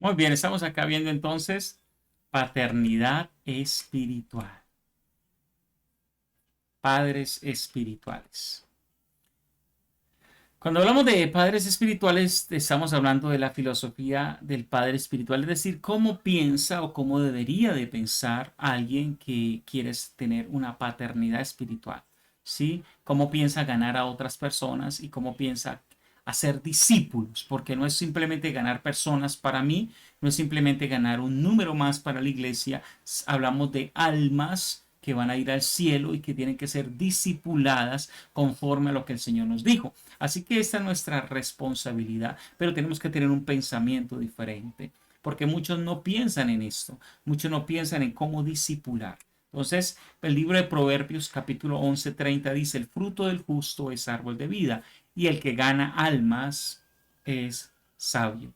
Muy bien, estamos acá viendo entonces paternidad espiritual, padres espirituales. Cuando hablamos de padres espirituales, estamos hablando de la filosofía del padre espiritual, es decir, cómo piensa o cómo debería de pensar alguien que quiere tener una paternidad espiritual, ¿sí? Cómo piensa ganar a otras personas y cómo piensa hacer discípulos, porque no es simplemente ganar personas para mí, no es simplemente ganar un número más para la iglesia, hablamos de almas que van a ir al cielo y que tienen que ser discipuladas conforme a lo que el Señor nos dijo. Así que esta es nuestra responsabilidad, pero tenemos que tener un pensamiento diferente, porque muchos no piensan en esto, muchos no piensan en cómo discipular. Entonces, el libro de Proverbios capítulo 11:30 dice, el fruto del justo es árbol de vida y el que gana almas es sabio.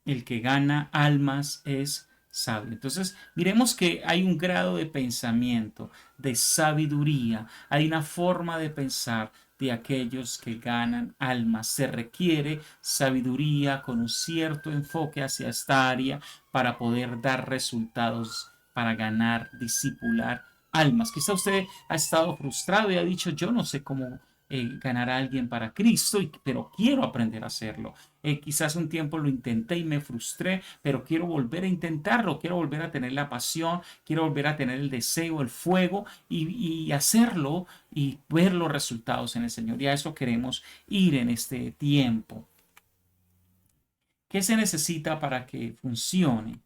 El que gana almas es sabio. Entonces, miremos que hay un grado de pensamiento, de sabiduría, hay una forma de pensar de aquellos que ganan almas. Se requiere sabiduría con un cierto enfoque hacia esta área para poder dar resultados, para ganar, discipular almas. Quizá usted ha estado frustrado y ha dicho, yo no sé cómo ganar a alguien para Cristo, pero quiero aprender a hacerlo. Quizás un tiempo lo intenté y me frustré, pero quiero volver a intentarlo, quiero volver a tener la pasión, quiero volver a tener el deseo, el fuego y hacerlo y ver los resultados en el Señor. Y a eso queremos ir en este tiempo. ¿Qué se necesita para que funcione?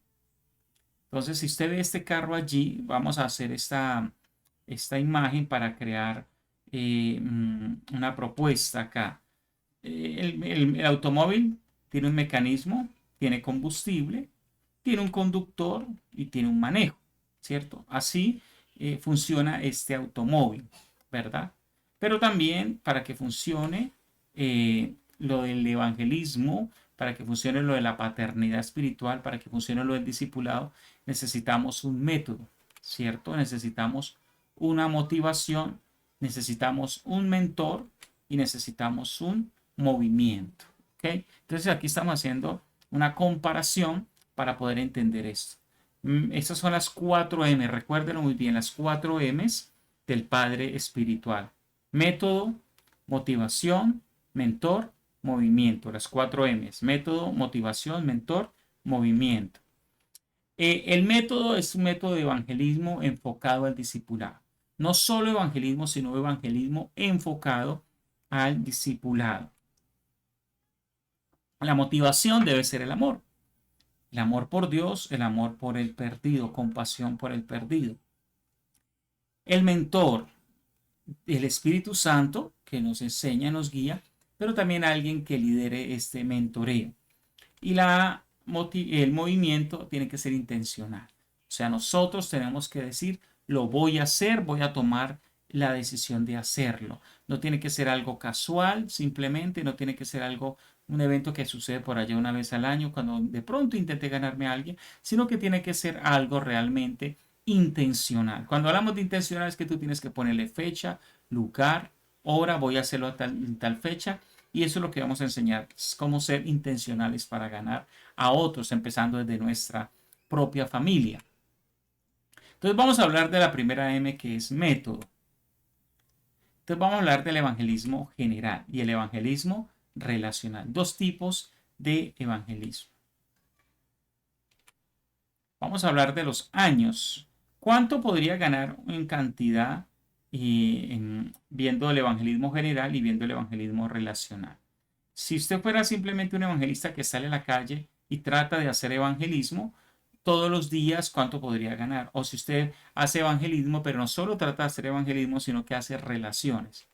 Entonces, si usted ve este carro allí, vamos a hacer esta imagen para crear una propuesta acá. El automóvil tiene un mecanismo, tiene combustible, tiene un conductor y tiene un manejo, ¿cierto? Así funciona este automóvil, ¿verdad? Pero también para que funcione lo del evangelismo, para que funcione lo de la paternidad espiritual, para que funcione lo del discipulado, necesitamos un método, ¿cierto? Necesitamos una motivación, necesitamos un mentor y necesitamos un movimiento. ¿Ok? Entonces aquí estamos haciendo una comparación para poder entender esto. Estas son las 4M, recuérdenlo muy bien, las 4M's del Padre Espiritual. Método, motivación, mentor, movimiento. Las 4M's, método, motivación, mentor, movimiento. El método es un método de evangelismo enfocado al discipulado. No solo evangelismo, sino evangelismo enfocado al discipulado. La motivación debe ser el amor por Dios, el amor por el perdido, compasión por el perdido. El mentor, el Espíritu Santo, que nos enseña, nos guía, pero también alguien que lidere este mentoreo. Y el movimiento tiene que ser intencional. O sea, nosotros tenemos que decir, lo voy a hacer, voy a tomar la decisión de hacerlo. No tiene que ser algo casual, simplemente, no tiene que ser algo, un evento que sucede por allá una vez al año, cuando de pronto intente ganarme a alguien, sino que tiene que ser algo realmente intencional. Cuando hablamos de intencional es que tú tienes que ponerle fecha, lugar, hora, voy a hacerlo a tal fecha y eso es lo que vamos a enseñar, cómo ser intencionales para ganar a otros, empezando desde nuestra propia familia. Entonces vamos a hablar de la primera M que es método. Entonces vamos a hablar del evangelismo general y el evangelismo relacional. Dos tipos de evangelismo. Vamos a hablar de los años. ¿Cuánto podría ganar en cantidad viendo el evangelismo general y viendo el evangelismo relacional? Si usted fuera simplemente un evangelista que sale a la calle y trata de hacer evangelismo todos los días, ¿cuánto podría ganar? O si usted hace evangelismo, pero no solo trata de hacer evangelismo, sino que hace relaciones.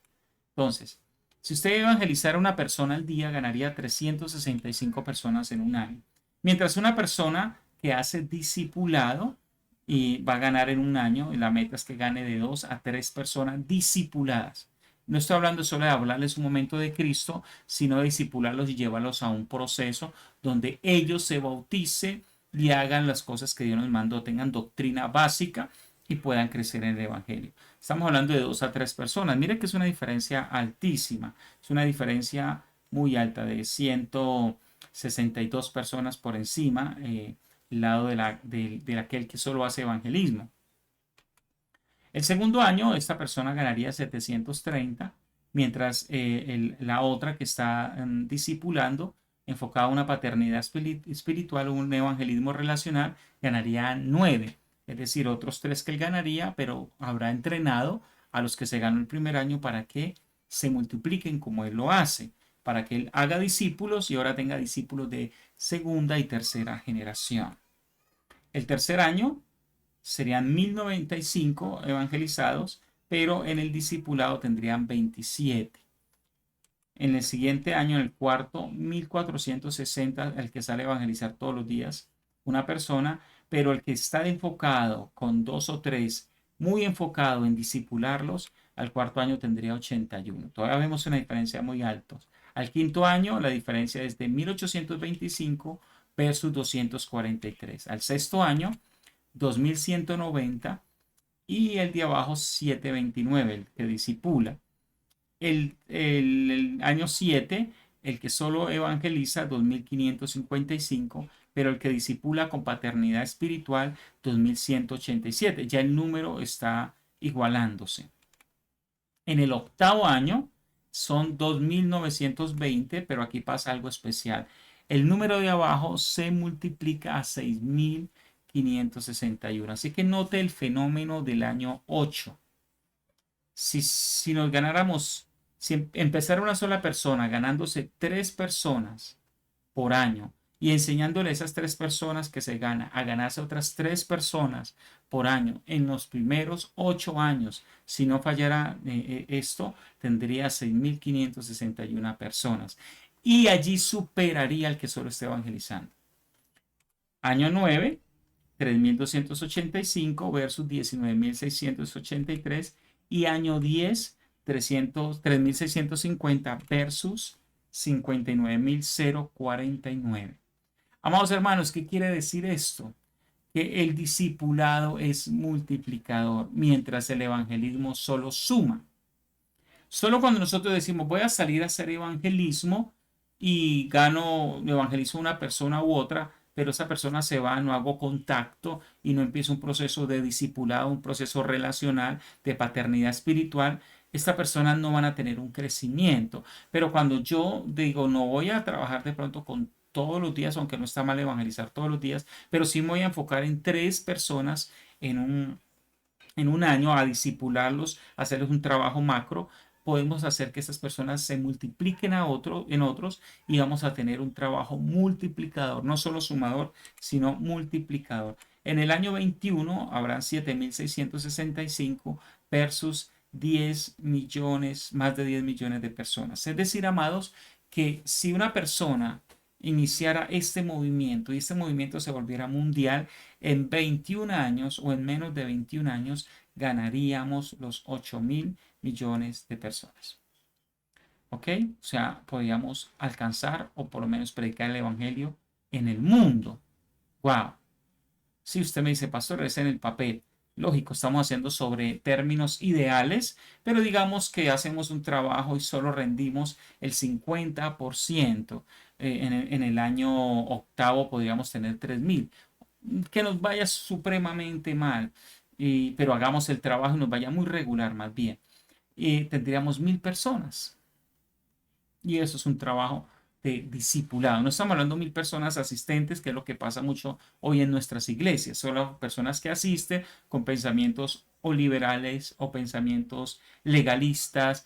Entonces, si usted evangelizara a una persona al día, ganaría 365 personas en un año. Mientras una persona que hace discipulado y va a ganar en un año, y la meta es que gane de 2 a 3 personas discipuladas. No estoy hablando solo de hablarles un momento de Cristo, sino de discipularlos y llevarlos a un proceso donde ellos se bauticen y hagan las cosas que Dios nos mandó, tengan doctrina básica y puedan crecer en el Evangelio. Estamos hablando de 2 a 3 personas. Mire que es una diferencia altísima, es una diferencia muy alta de 62 personas por encima, el lado de aquel que solo hace evangelismo. El segundo año, esta persona ganaría 730, mientras la otra que está discipulando, enfocada a una paternidad espiritual o un evangelismo relacional, ganaría 9. Es decir, otros 3 que él ganaría, pero habrá entrenado a los que se ganó el primer año para que se multipliquen como él lo hace, para que él haga discípulos y ahora tenga discípulos de segunda y tercera generación. El tercer año serían 1095 evangelizados, pero en el discipulado tendrían 27. En el siguiente año, en el cuarto, 1460, el que sale a evangelizar todos los días, una persona, pero el que está enfocado con 2 o 3, muy enfocado en discipularlos, al cuarto año tendría 81. Todavía vemos una diferencia muy alta. Al quinto año, la diferencia es de 1825 versus 243. Al sexto año, 2190 y el de abajo 729, el que disipula. El año 7, el que solo evangeliza 2555, pero el que disipula con paternidad espiritual 2187. Ya el número está igualándose. En el octavo año son 2920, pero aquí pasa algo especial. El número de abajo se multiplica a 6561. Así que note el fenómeno del año 8. Si nos ganáramos, si empezara una sola persona ganándose 3 personas por año y enseñándole a esas 3 personas que se gana a ganarse otras 3 personas por año en los primeros 8 años, si no fallara esto, tendría 6.561 personas y allí superaría al que solo esté evangelizando. Año 9, 3.285 versus 19.683 y año 10, 3.650 versus 59.049. Amados hermanos, ¿qué quiere decir esto? Que el discipulado es multiplicador, mientras el evangelismo solo suma. Solo cuando nosotros decimos voy a salir a hacer evangelismo y evangelizo a una persona u otra, pero esa persona se va, no hago contacto y no empieza un proceso de discipulado, un proceso relacional de paternidad espiritual, estas personas no van a tener un crecimiento. Pero cuando yo digo no voy a trabajar de pronto con todos los días, aunque no está mal evangelizar todos los días, pero sí me voy a enfocar en 3 personas en un año a discipularlos, a hacerles un trabajo macro, podemos hacer que esas personas se multipliquen en otros y vamos a tener un trabajo multiplicador, no solo sumador, sino multiplicador. En el año 21 habrán 7.665 versus 10 millones, más de 10 millones de personas. Es decir, amados, que si una persona iniciara este movimiento y este movimiento se volviera mundial, en 21 años o en menos de 21 años ganaríamos los 8.000 millones de personas. ¿Ok? O sea, podríamos alcanzar o por lo menos predicar el evangelio en el mundo. ¡Wow! Si usted me dice, pastor, es en el papel. Lógico, estamos haciendo sobre términos ideales, pero digamos que hacemos un trabajo y solo rendimos el 50%. En el año octavo podríamos tener 3.000. Que nos vaya supremamente mal, pero hagamos el trabajo y nos vaya muy regular más bien. Tendríamos 1.000 personas. Y eso es un trabajo de discipulado. No estamos hablando de 1.000 personas asistentes, que es lo que pasa mucho hoy en nuestras iglesias. Solo personas que asisten con pensamientos o liberales o pensamientos legalistas,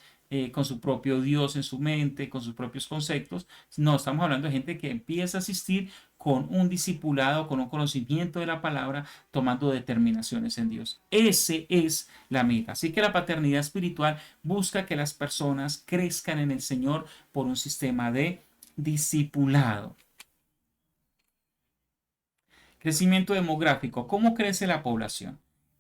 con su propio Dios en su mente, con sus propios conceptos. No, estamos hablando de gente que empieza a asistir con un discipulado, con un conocimiento de la palabra, tomando determinaciones en Dios. Ese es la meta. Así que la paternidad espiritual busca que las personas crezcan en el Señor por un sistema de discipulado. Crecimiento demográfico. ¿Cómo crece la población?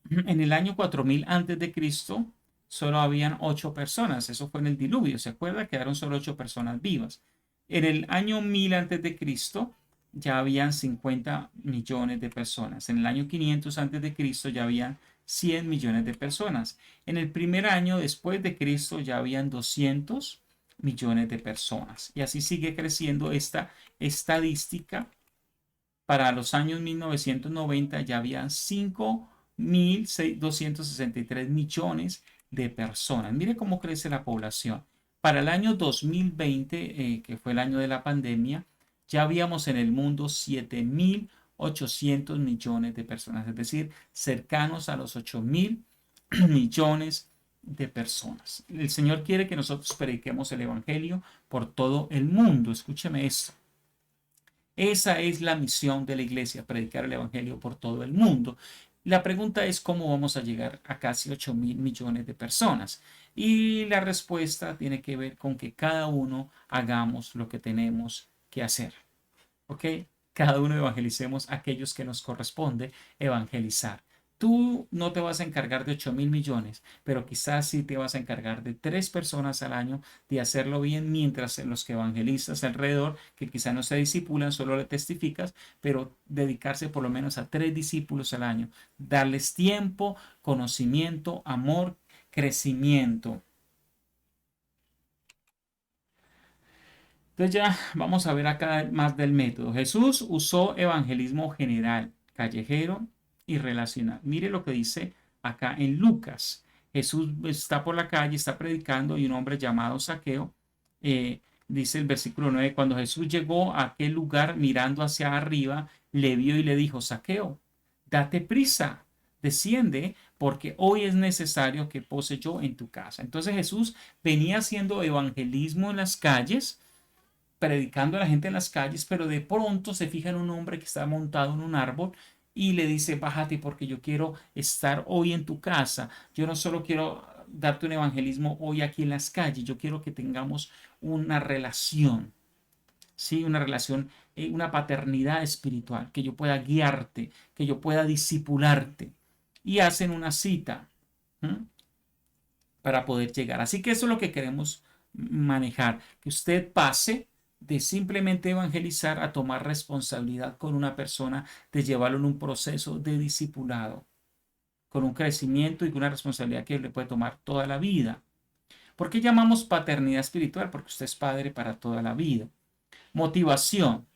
En el año 4000 antes de Cristo solo habían 8 personas. Eso fue en el diluvio. ¿Se acuerda? Quedaron solo 8 personas vivas. En el año 1000 antes de Cristo ya habían 50 millones de personas. En el año 500 antes de Cristo ya habían 100 millones de personas. En el primer año después de Cristo ya habían 200 millones de personas. Y así sigue creciendo esta estadística. Para los años 1990 ya había 5.263 millones de personas. Mire cómo crece la población. Para el año 2020, que fue el año de la pandemia, ya habíamos en el mundo 7.800 millones de personas, es decir, cercanos a los 8.000 millones de personas. El Señor quiere que nosotros prediquemos el Evangelio por todo el mundo. Escúcheme esto. Esa es la misión de la iglesia, predicar el Evangelio por todo el mundo. La pregunta es cómo vamos a llegar a casi 8.000 millones de personas. Y la respuesta tiene que ver con que cada uno hagamos lo que tenemos que hacer. ¿Ok? Cada uno evangelicemos a aquellos que nos corresponde evangelizar. Tú no te vas a encargar de 8.000 millones, pero quizás sí te vas a encargar de 3 personas al año de hacerlo bien, mientras en los que evangelizas alrededor, que quizás no se discipulan, solo le testificas, pero dedicarse por lo menos a 3 discípulos al año. Darles tiempo, conocimiento, amor, crecimiento. Entonces ya vamos a ver acá más del método. Jesús usó evangelismo general, callejero y relacional. Mire lo que dice acá en Lucas. Jesús está por la calle, está predicando y un hombre llamado Zaqueo, dice el versículo 9, cuando Jesús llegó a aquel lugar mirando hacia arriba, le vio y le dijo, Zaqueo, date prisa, desciende, porque hoy es necesario que pose yo en tu casa. Entonces Jesús venía haciendo evangelismo en las calles, predicando a la gente en las calles, pero de pronto se fija en un hombre que está montado en un árbol y le dice, bájate porque yo quiero estar hoy en tu casa. Yo no solo quiero darte un evangelismo hoy aquí en las calles, yo quiero que tengamos una relación, ¿sí? Una relación, una paternidad espiritual, que yo pueda guiarte, que yo pueda discipularte. Y hacen una cita, ¿m? Para poder llegar. Así que eso es lo que queremos manejar, que usted pase de simplemente evangelizar a tomar responsabilidad con una persona, de llevarlo en un proceso de discipulado, con un crecimiento y con una responsabilidad que le puede tomar toda la vida. ¿Por qué llamamos paternidad espiritual? Porque usted es padre para toda la vida. Motivación.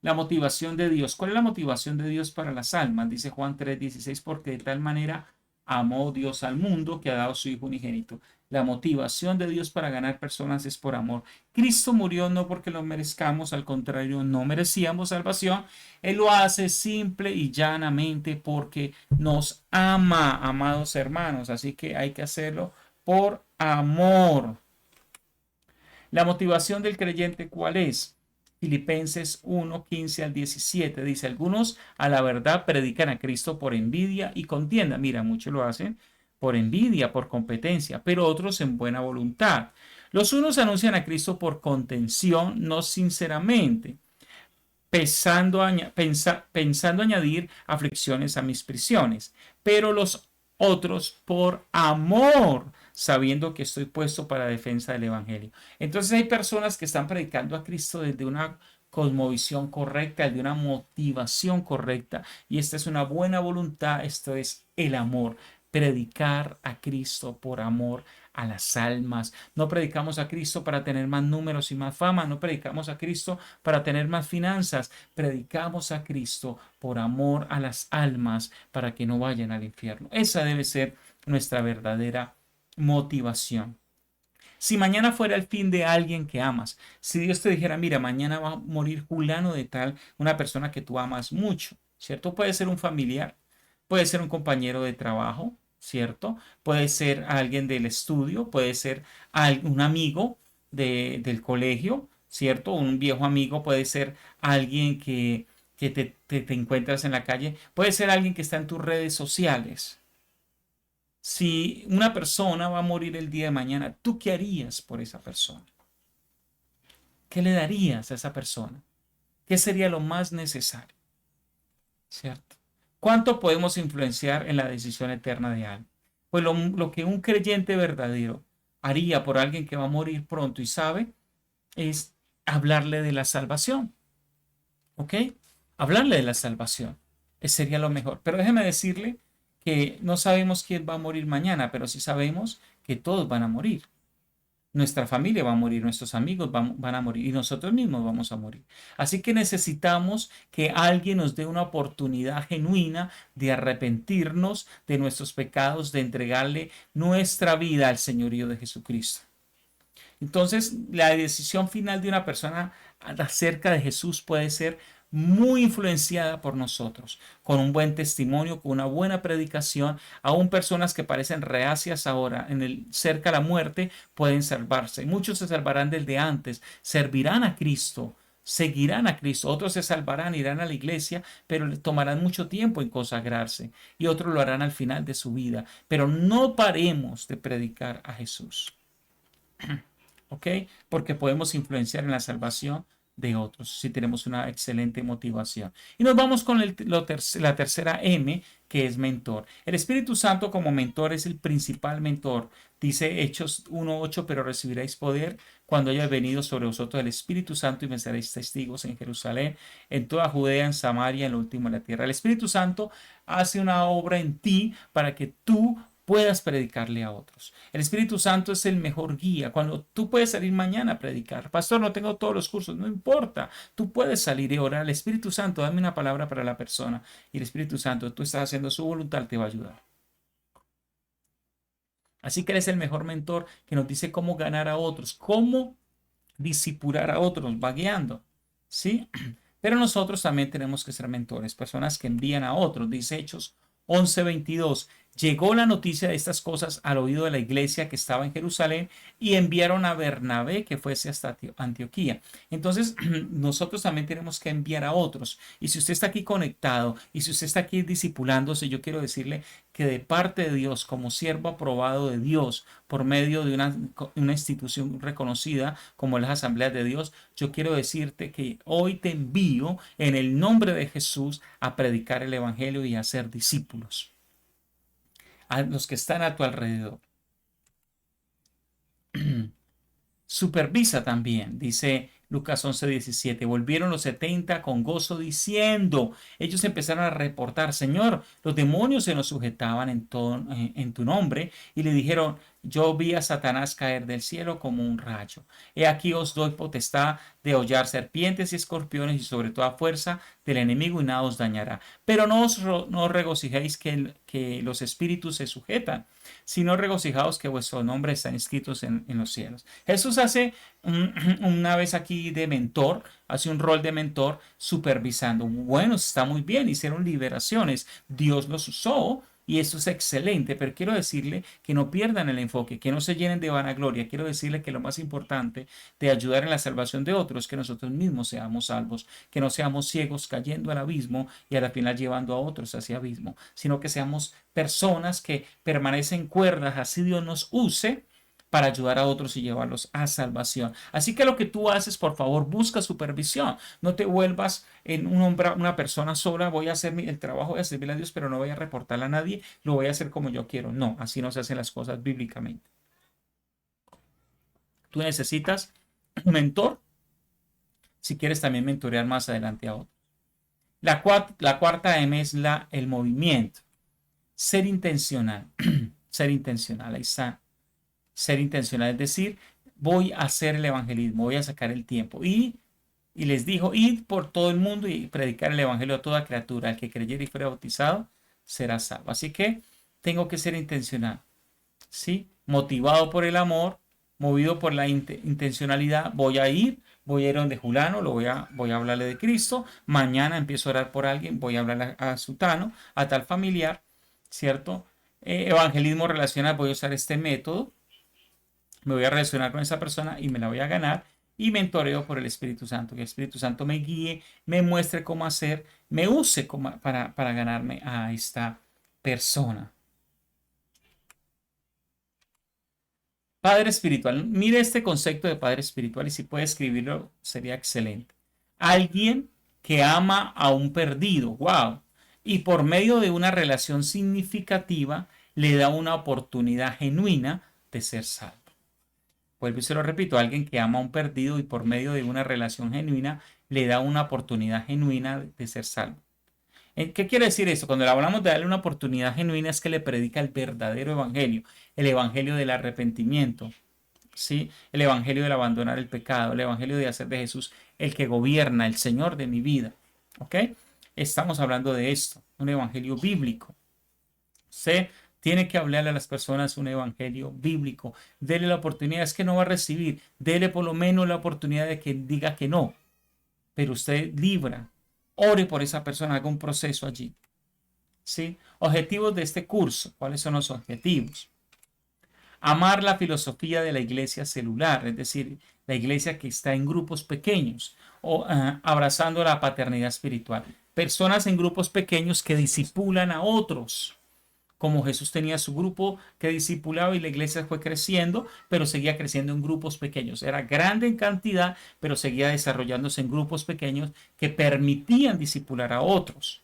La motivación de Dios. ¿Cuál es la motivación de Dios para las almas? Dice Juan 3:16, porque de tal manera amó Dios al mundo que ha dado su Hijo unigénito. La motivación de Dios para ganar personas es por amor. Cristo murió no porque lo merezcamos, al contrario, no merecíamos salvación. Él lo hace simple y llanamente porque nos ama, amados hermanos. Así que hay que hacerlo por amor. La motivación del creyente, ¿cuál es? Filipenses 1:15 al 17 dice, algunos a la verdad predican a Cristo por envidia y contienda. Mira, muchos lo hacen por envidia, por competencia, pero otros en buena voluntad. Los unos anuncian a Cristo por contención, no sinceramente, pensando añadir aflicciones a mis prisiones, pero los otros por amor, sabiendo que estoy puesto para defensa del Evangelio. Entonces hay personas que están predicando a Cristo desde una cosmovisión correcta, desde una motivación correcta, y esta es una buena voluntad, esto es el amor. Predicar a Cristo por amor a las almas. No predicamos a Cristo para tener más números y más fama, no predicamos a Cristo para tener más finanzas, predicamos a Cristo por amor a las almas para que no vayan al infierno. Esa debe ser nuestra verdadera motivación. Si mañana fuera el fin de alguien que amas, si Dios te dijera, mira, mañana va a morir fulano de tal, una persona que tú amas mucho, ¿cierto? Puede ser un familiar, puede ser un compañero de trabajo, ¿cierto? Puede ser alguien del estudio, puede ser un amigo del colegio, ¿cierto? Un viejo amigo, puede ser alguien que te encuentras en la calle, puede ser alguien que está en tus redes sociales. Si una persona va a morir el día de mañana, ¿tú qué harías por esa persona? ¿Qué le darías a esa persona? ¿Qué sería lo más necesario? ¿Cierto? ¿Cuánto podemos influenciar en la decisión eterna de alguien? Pues lo que un creyente verdadero haría por alguien que va a morir pronto y sabe es hablarle de la salvación. ¿Ok? Hablarle de la salvación. Sería lo mejor. Pero déjeme decirle que no sabemos quién va a morir mañana, pero sí sabemos que todos van a morir. nuestra familia va a morir, nuestros amigos van a morir y nosotros mismos vamos a morir. Así que necesitamos que alguien nos dé una oportunidad genuina de arrepentirnos de nuestros pecados, de entregarle nuestra vida al señorío de Jesucristo. Entonces, la decisión final de una persona acerca de Jesús puede ser muy influenciada por nosotros, con un buen testimonio, con una buena predicación. Aún personas que parecen reacias ahora, cerca a la muerte, pueden salvarse. Muchos se salvarán del de antes, servirán a Cristo, seguirán a Cristo. Otros se salvarán, irán a la iglesia, pero les tomarán mucho tiempo en consagrarse. Y otros lo harán al final de su vida. Pero no paremos de predicar a Jesús. ¿Ok? Porque podemos influenciar en la salvación de otros si tenemos una excelente motivación. Y nos vamos con la tercera M, que es mentor. El Espíritu Santo como mentor es el principal mentor. Dice Hechos 1:8, pero recibiréis poder cuando haya venido sobre vosotros el Espíritu Santo y me seréis testigos en Jerusalén, en toda Judea, en Samaria, en lo último de la tierra. El Espíritu Santo hace una obra en ti para que tú puedas predicarle a otros. El Espíritu Santo es el mejor guía. Cuando tú puedes salir mañana a predicar, pastor, no tengo todos los cursos, no importa, tú puedes salir y orar al Espíritu Santo, dame una palabra para la persona y el Espíritu Santo, tú estás haciendo su voluntad, te va a ayudar. Así que Él es el mejor mentor que nos dice cómo ganar a otros, cómo discipular a otros, va guiando, ¿sí? Pero nosotros también tenemos que ser mentores, personas que envían a otros. Dice Hechos 11:22. Llegó la noticia de estas cosas al oído de la iglesia que estaba en Jerusalén y enviaron a Bernabé que fuese hasta Antioquía. Entonces, nosotros también tenemos que enviar a otros. Y si usted está aquí conectado y si usted está aquí discipulándose, yo quiero decirle que de parte de Dios, como siervo aprobado de Dios, por medio de una institución reconocida como las Asambleas de Dios, yo quiero decirte que hoy te envío en el nombre de Jesús a predicar el Evangelio y a ser discípulos a los que están a tu alrededor. Supervisa también, dice Lucas 11:17. Volvieron los 70 con gozo diciendo, ellos empezaron a reportar, Señor, los demonios se nos sujetaban en tu nombre y le dijeron, yo vi a Satanás caer del cielo como un rayo. He aquí os doy potestad de hollar serpientes y escorpiones y sobre toda fuerza del enemigo y nada os dañará. Pero no os regocijéis que los espíritus se sujetan, sino regocijaos que vuestros nombres están escritos en los cielos. Jesús hace una vez aquí de mentor, hace un rol de mentor supervisando. Bueno, está muy bien, hicieron liberaciones, Dios los usó. Y eso es excelente, pero quiero decirle que no pierdan el enfoque, que no se llenen de vanagloria. Quiero decirle que lo más importante de ayudar en la salvación de otros es que nosotros mismos seamos salvos, que no seamos ciegos cayendo al abismo y a la final llevando a otros hacia abismo, sino que seamos personas que permanecen cuerdas, así Dios nos use para ayudar a otros y llevarlos a salvación. Así que lo que tú haces, por favor, busca supervisión. No te vuelvas en una persona sola, voy a hacer el trabajo, voy a servirle a Dios, pero no voy a reportarle a nadie, lo voy a hacer como yo quiero. No, así no se hacen las cosas bíblicamente. Tú necesitas un mentor si quieres también mentorear más adelante a otros. La cuarta M es el movimiento. Ser intencional. Ser intencional. Ahí está. Ser intencional, es decir, voy a hacer el evangelismo, voy a sacar el tiempo. Y les dijo, id por todo el mundo y predicar el evangelio a toda criatura. El que creyere y fuera bautizado será salvo. Así que tengo que ser intencional, ¿sí? Motivado por el amor, movido por la intencionalidad, voy a ir donde Julano, voy a hablarle de Cristo. Mañana empiezo a orar por alguien, voy a hablar a Sutano, a tal familiar, ¿cierto? Evangelismo relacional, voy a usar este método. Me voy a relacionar con esa persona y me la voy a ganar y mentoreo por el Espíritu Santo. Que el Espíritu Santo me guíe, me muestre cómo hacer, me use para ganarme a esta persona. Padre espiritual. Mire este concepto de padre espiritual y si puede escribirlo sería excelente. Alguien que ama a un perdido. Wow. Y por medio de una relación significativa le da una oportunidad genuina de ser salvo. Vuelvo y se lo repito, alguien que ama a un perdido y por medio de una relación genuina le da una oportunidad genuina de ser salvo. ¿Qué quiere decir eso? Cuando hablamos de darle una oportunidad genuina es que le predica el verdadero evangelio, el evangelio del arrepentimiento, ¿sí? El evangelio del abandonar el pecado, el evangelio de hacer de Jesús el que gobierna, el Señor de mi vida, ¿ok? Estamos hablando de esto, un evangelio bíblico. Usted tiene que hablarle a las personas un evangelio bíblico. Dele la oportunidad, es que no va a recibir, dele por lo menos la oportunidad de que diga que no, pero usted libra, ore por esa persona, haga un proceso allí. ¿Sí? Objetivos de este curso. ¿Cuáles son los objetivos? Amar la filosofía de la iglesia celular, es decir, la iglesia que está en grupos pequeños, o abrazando la paternidad espiritual. Personas en grupos pequeños que disipulan a otros, como Jesús tenía su grupo que discipulaba y la iglesia fue creciendo, pero seguía creciendo en grupos pequeños. Era grande en cantidad, pero seguía desarrollándose en grupos pequeños que permitían discipular a otros.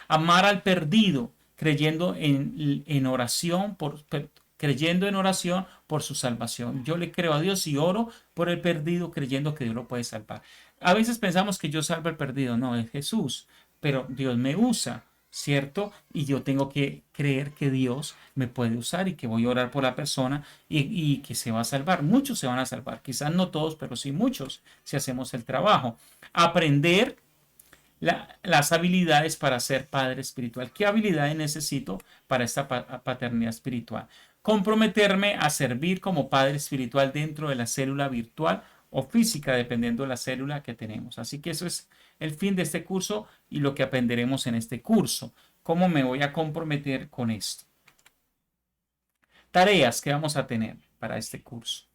Amar al perdido, creyendo en oración por su salvación. Yo le creo a Dios y oro por el perdido creyendo que Dios lo puede salvar. A veces pensamos que yo salvo al perdido, no, es Jesús, pero Dios me usa, ¿cierto? Y yo tengo que creer que Dios me puede usar y que voy a orar por la persona y que se va a salvar. Muchos se van a salvar, quizás no todos, pero sí muchos si hacemos el trabajo. Aprender las habilidades para ser padre espiritual. ¿Qué habilidades necesito para esta paternidad espiritual? Comprometerme a servir como padre espiritual dentro de la célula virtual o física, dependiendo de la célula que tenemos. Así que eso es el fin de este curso y lo que aprenderemos en este curso. ¿Cómo me voy a comprometer con esto? Tareas que vamos a tener para este curso.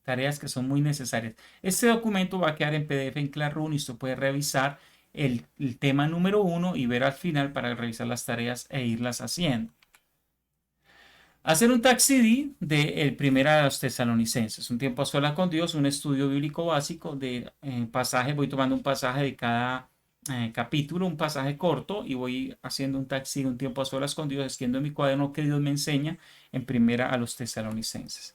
Tareas que son muy necesarias. Este documento va a quedar en PDF en Classroom y usted puede revisar el tema número 1 y ver al final para revisar las tareas e irlas haciendo. Hacer un taxidi de el primero a los tesalonicenses, un tiempo a solas con Dios, un estudio bíblico básico de pasaje, voy tomando un pasaje de cada capítulo, un pasaje corto y voy haciendo un taxidi, un tiempo a solas con Dios, escribiendo en mi cuaderno que Dios me enseña en primera a los tesalonicenses.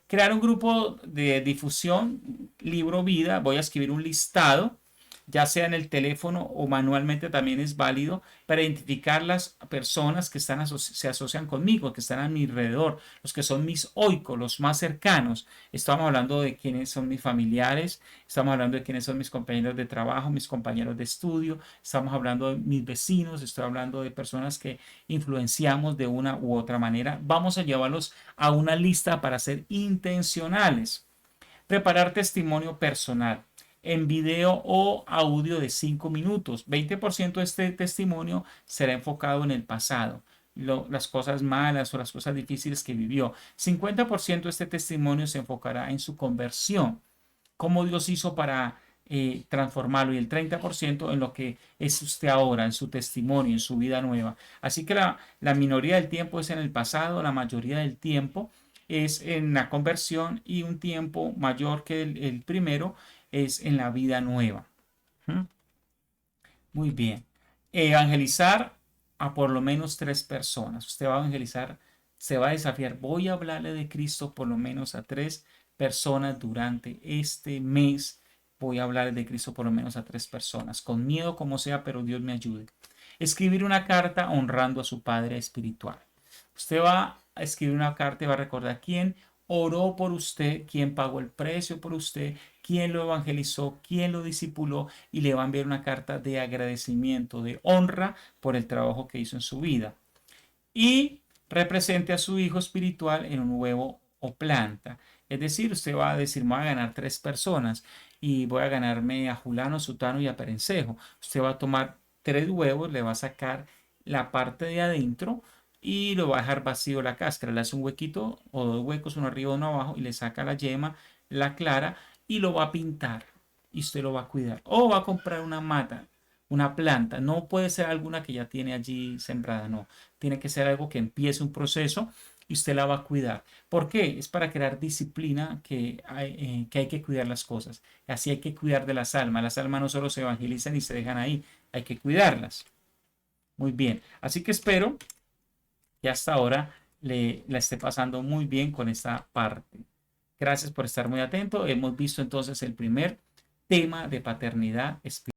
Crear un grupo de difusión, libro vida, voy a escribir un listado ya sea en el teléfono o manualmente también es válido para identificar las personas que se asocian conmigo, que están a mi alrededor, los que son mis oicos, los más cercanos. Estamos hablando de quiénes son mis familiares, estamos hablando de quiénes son mis compañeros de trabajo, mis compañeros de estudio, estamos hablando de mis vecinos, estoy hablando de personas que influenciamos de una u otra manera. Vamos a llevarlos a una lista para ser intencionales. Preparar testimonio personal en video o audio de 5 minutos. 20% de este testimonio será enfocado en el pasado, las cosas malas o las cosas difíciles que vivió. 50% de este testimonio se enfocará en su conversión, cómo Dios hizo para transformarlo, y el 30% en lo que es usted ahora, en su testimonio, en su vida nueva. Así que la minoría del tiempo es en el pasado, la mayoría del tiempo es en la conversión y un tiempo mayor que el primero es en la vida nueva. ¿Mm? Muy bien. Evangelizar a por lo menos 3 personas. Usted va a evangelizar, se va a desafiar. Voy a hablarle de Cristo por lo menos a 3 personas durante este mes. Voy a hablarle de Cristo por lo menos a 3 personas. Con miedo como sea, pero Dios me ayude. Escribir una carta honrando a su padre espiritual. Usted va a escribir una carta y va a recordar quién oró por usted, quién pagó el precio por usted, quién lo evangelizó, quién lo discipuló y le va a enviar una carta de agradecimiento, de honra por el trabajo que hizo en su vida. Y represente a su hijo espiritual en un huevo o planta. Es decir, usted va a decir, me voy a ganar 3 personas y voy a ganarme a Julano, Sutano y a Perencejo. Usted va a tomar 3 huevos, le va a sacar la parte de adentro y lo va a dejar vacío la cáscara. Le hace un huequito o 2 huecos, uno arriba, uno abajo, y le saca la yema, la clara, y lo va a pintar. Y usted lo va a cuidar. O va a comprar una mata, una planta. No puede ser alguna que ya tiene allí sembrada, no. Tiene que ser algo que empiece un proceso y usted la va a cuidar. ¿Por qué? Es para crear disciplina que hay que cuidar las cosas. Así hay que cuidar de las almas. Las almas no solo se evangelizan y se dejan ahí, hay que cuidarlas. Muy bien. Así que espero que hasta ahora la esté pasando muy bien con esta parte. Gracias por estar muy atento. Hemos visto entonces el primer tema de paternidad espiritual.